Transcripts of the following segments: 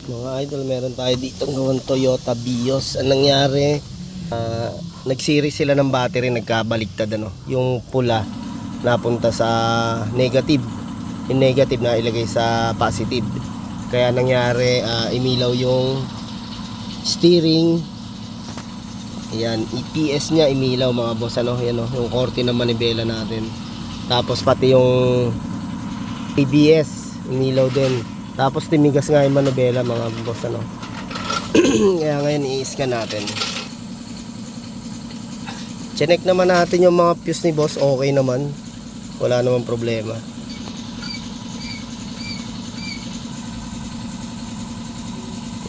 Mga idol, meron tayo ditong gawang Toyota Vios. Ang nangyari, nag-series sila ng battery, nagkabaligtad ano. Yung pula napunta sa negative, yung negative na ilagay sa positive. Kaya nangyari, imilaw yung steering. Ayan, EPS nya imilaw mga boss ano, yan oh, yung korte ng manibela natin. Tapos pati yung ABS imilaw din. Tapos timigas nga yung manibela mga boss ano. Kaya ngayon i-scan natin. Check naman natin yung mga fuse ni boss, okay naman. Wala namang problema.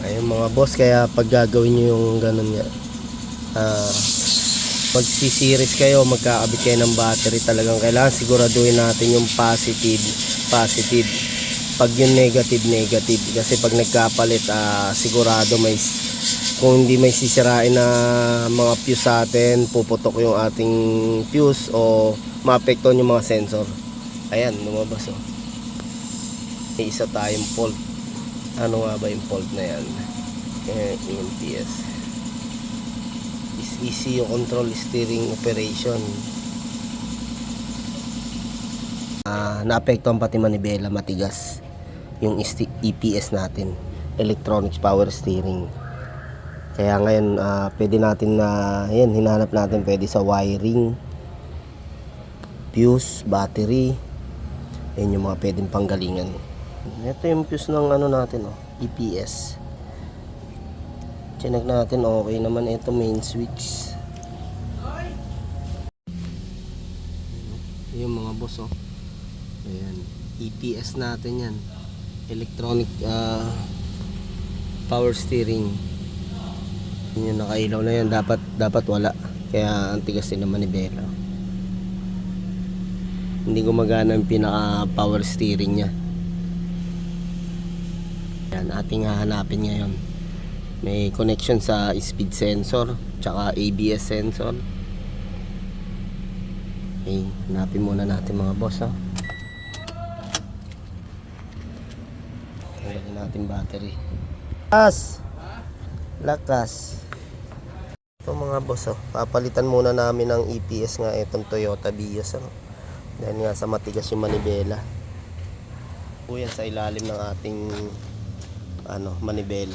Ayun mga boss, kaya pag gagawin nyo yung ganun nga, magsisiris kayo, magkakabit kayo ng battery, talagang kailangan siguraduhin natin yung positive. Pag yung negative, kasi pag nagkapalit, sigurado kung hindi may sisirain na mga fuse sa atin, puputok yung ating fuse o maapektuhan yung mga sensor. Ayan, lumabas oh. May isa tayong fault. Ano nga ba yung fault na yan? EMPS is ECU control steering operation. Naapektuhan pati manibela, matigas yung EPS natin, electronics power steering. Kaya ngayon pwede natin yan, hinanap natin, pwede sa wiring, fuse, battery. Yan yung mga pwedeng panggalingan. Ito yung fuse ng ano natin oh, EPS. Check natin, okay naman ito, main switch. Yung mga boss oh. Ayan, EPS natin yan, electronic power steering. Yun yung nakailaw na yan, dapat wala. Kaya ang tigas din naman ni Bella. Hindi gumagana yung pinaka power steering nya. Yan, ating hahanapin ngayon. May connection sa speed sensor tsaka ABS sensor. Okay, hanapin muna natin mga boss ha. Tanggalin natin battery. Lakas. Ito mga boss oh, papalitan muna namin ng EPS nga itong Toyota Vios ano. Dahil nga sa matigas yung manibela. Kuya sa ilalim ng ating manibela.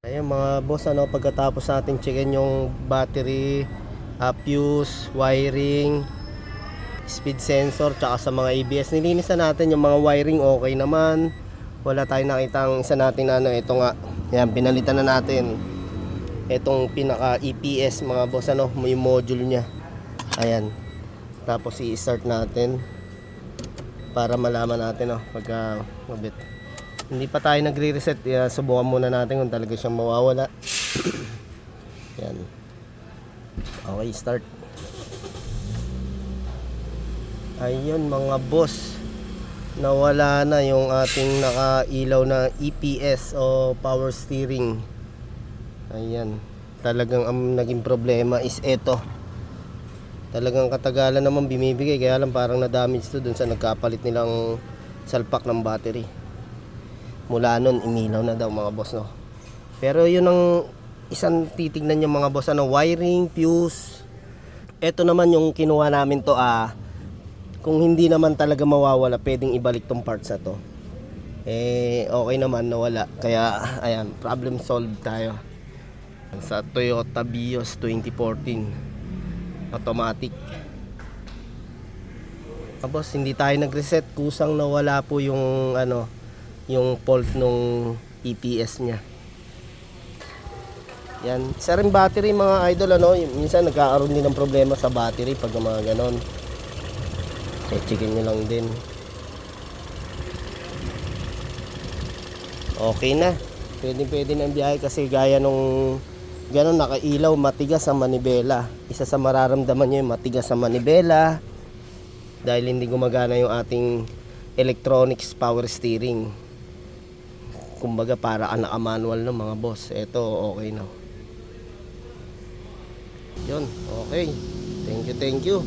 Ayun mga boss ano, pagkatapos nating checkin yung battery, fuse, wiring, speed sensor, tsaka sa mga ABS, nilinisan natin yung mga wiring, okay naman. Wala tayong nakitang isa natin ito nga. Yan, pinalitan na natin itong pinaka EPS mga boss ano, yung module nya. Ayan. Tapos i-start natin para malaman natin pagka mabit. Hindi pa tayo nagre-reset, subukan muna natin kung talaga siyang mawawala. Yan. Okay, start. Ayun mga boss, nawala na yung ating nakailaw na EPS o power steering. Ayan, talagang ang naging problema is ito. Talagang katagalan naman bimibigay, kaya lang parang na-damage to dun sa nagkapalit nilang salpak ng battery. Mula nun, imilaw na daw mga boss no. Pero yun ang isang titignan nyo mga boss ano, wiring, fuse. Ito naman yung kinuha namin to kung hindi naman talaga mawawala, pwedeng ibalik tong parts na to. Okay naman, nawala. Kaya ayan, problem solved tayo. Sa Toyota Vios 2014 automatic. Tapos hindi tayo nag-reset, kusang nawala po yung yung fault nung EPS nya. Yan, isa rin battery mga idol minsan nagkakaroon din ng problema sa battery pag mga ganon. Checkin nyo lang din. Okay na, pwede na ang biyahe, kasi gaya nung ganon nakailaw, matigas ang manibela. Isa sa mararamdaman nyo yung matigas ang manibela dahil hindi gumagana yung ating electronics power steering. Kumbaga para naka-manual no mga boss. Ito okay na. Yun, okay. Thank you.